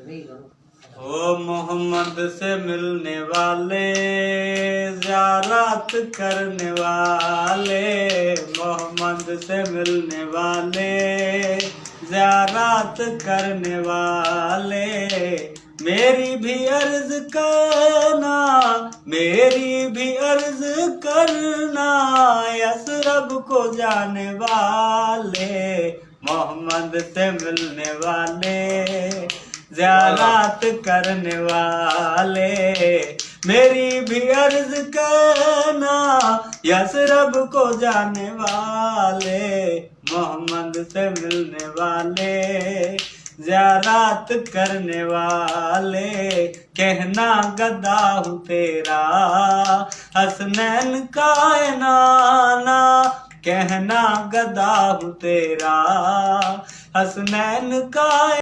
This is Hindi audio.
ओ मोहम्मद से मिलने वाले, ज़ियारत करने वाले, मोहम्मद से मिलने वाले, ज़ियारत करने वाले, मेरी भी अर्ज करना, मेरी भी अर्ज करना, यसरब को जाने वाले, मोहम्मद से मिलने वाले, ज़ियारत करने वाले, मेरी भी अर्ज करना, यसरब को जाने वाले, मोहम्मद से मिलने वाले, ज़ियारत करने वाले, कहना गदा हूँ तेरा, हसनैन का नाना, कहना गदा हूँ तेरा, हसनैन का